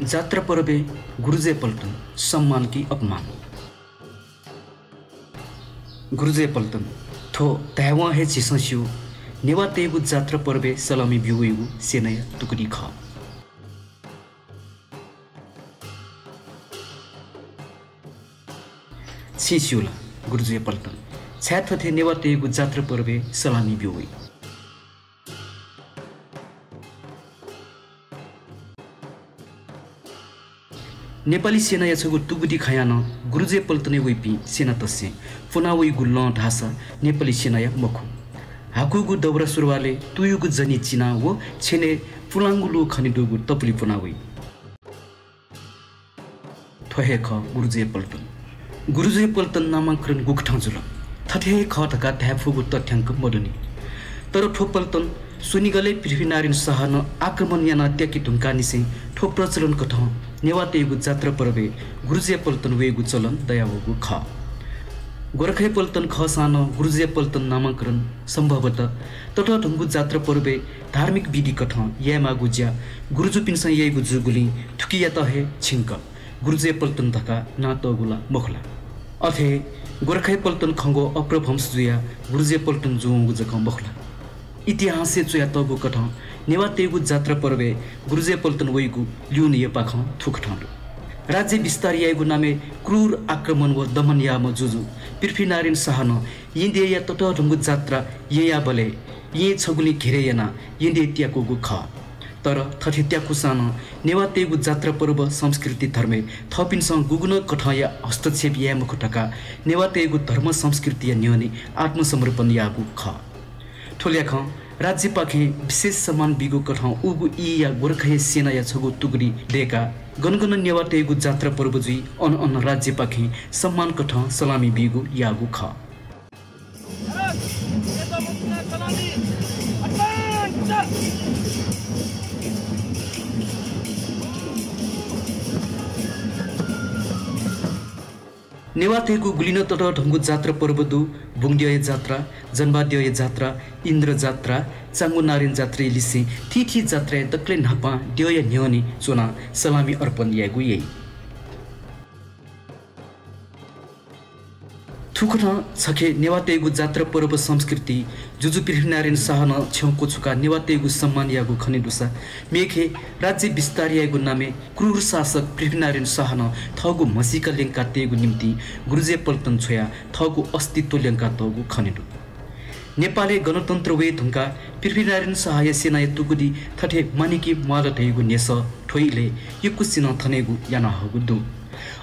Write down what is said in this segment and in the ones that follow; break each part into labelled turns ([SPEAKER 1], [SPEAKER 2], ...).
[SPEAKER 1] जात्रा पर्वे गुरुजे पल्टन सम्मान की अपमान। गुरुजे पल्टन थो तहवा है चिसंस्यु नेवा तेगु जात्रा पर्वे सलामी बिउगु सेनया टुकड़ी खा। सिस्युला गुरुजे पल्टन छात्र थे नेवा तेगु जात्रा पर्वे सलामी बिउगु। नेपाली सेना याछगु टुगुडी खायान गुरुजे पल्टने वैपी सेना तस्य फुनावै गुल्ल ढासा नेपाली सेना या मखु हाकुगु दौरा सुरवाले तुयुगु जनी चिना वो छेने फुलांगुलु खनिदुगु तपली फुनावै थहे ख गुरुजे पल्टन नामांकरण गुखठां जुल थथे ख थका थ्याफुगु तथ्याङ्क मदनी तर ठो पल्टन सुनिगले पृथ्वीनारायण शाहन आक्रमण याना त्याकी ढुङ्कानिसे ठो प्रचलन कथ नेवातेगु जात्रा पर्वे गुरुजे पल्टन वेगु चलन दयावगु ख गोरखे पल्टन ख सान गुरुजे पल्टन नामांकरण सम्भवतः तट ढुङ्गु जात्रा पर्वे धार्मिक विधि कथ यामा गुज्या गुरुजु पिन्सा येगु जुगुली ठुकिया तहे छिंक गुरुजे पल्टन धका नातगुला मखला अथे गोरखे पल्टन खंगो अप्रभंश जुया गुरुजे पल्टन जुंगु जक मखला इतिहास से चुया तगु कथ नेवा तेगु जात्रा पर्वे गुरुजे पल्टन वैगु ल्युन ये पाख थुकठांडु राज्य विस्तार यागु नामे क्रूर आक्रमण व दमन याम जुजु पृथ्वीनारायण शाहन यिन्दे या तट ढुङ्गु जात्रा या बले ये छगुली घेरेयना यिन्दे त्याको गु ख तर थथे त्याकु सान नेवा तेगु जात्रा पर्व संस्कृति धर्मे थपिनसँग गुगुन कठया हस्तक्षेप या मुखटका नेवा तेगु धर्म संस्कृति या न्यने आत्मसमर्पण यागु ख ठोल्याख राज्य पाखे विशेष सम्मान बिगु कठ उगु ई या गोरखे सेना या छगु टुकडी देका गनगन नेवा तेगु जात्रा पर्व जुई अन अन राज्य पाखे सम्मान कठ सलामी बिगु यागु ख नेवातेगु गुलिन तट ढुङ्गु जात्रा पर्व दु बुङड्य जात्रा जन्माद्य जात्रा इन्द्र जात्रा चाङ्गु नारायण जात्रा लिसे थिथि जात्रा दक्ले नापा द्य न्यने चोना सलामी अर्पण यागु यही थुखन छखे नेवातेगु जात्रा पर्व संस्कृति जुजु पृथ्वीनारायण शाहन छेउको छुका नेवातेगु सम्मान यागु खनिदुसा मेखे राज्य विस्तार यागु नामे क्रूर शासक पृथ्वीनारायण शाहन थगु मसिका लेङ्का तेगु निम्ति गुरुजे पल्टन छोया थगु अस्तित्व लेङ्का तगु खनिदु नेपाली गणतन्त्र वे ढुङ्गा पृथ्वीनारायण शाह या सेना तुगुदी थठे मानिकी मालटेगु नेस ठोइले युकुसिन थनेगु याना हगु दु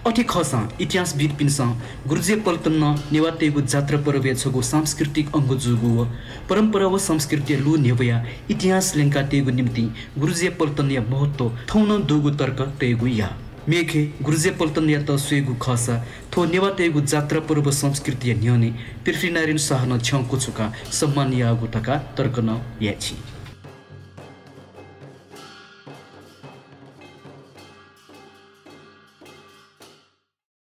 [SPEAKER 1] अठी खसा इतिहासविद पिन्सा गुरुजे पल्टन नेवातेगु जात्रा पर्वे छगु सांस्कृतिक अंग जुगु परम्परा व संस्कृति लु नेवया इतिहास लेङ्का तेगु निम्ति गुरुजे पल्टन या महत्व थौन दुगु तर्क तेगु या मेखे गुरुजे पल्टन या त स्वेगु खसा थो नेवातेगु जात्रा पर्व संस्कृति न्यने पृथ्वीनारायण शाहन छौको छुका सम्मान यागु टका तर्क न याछि।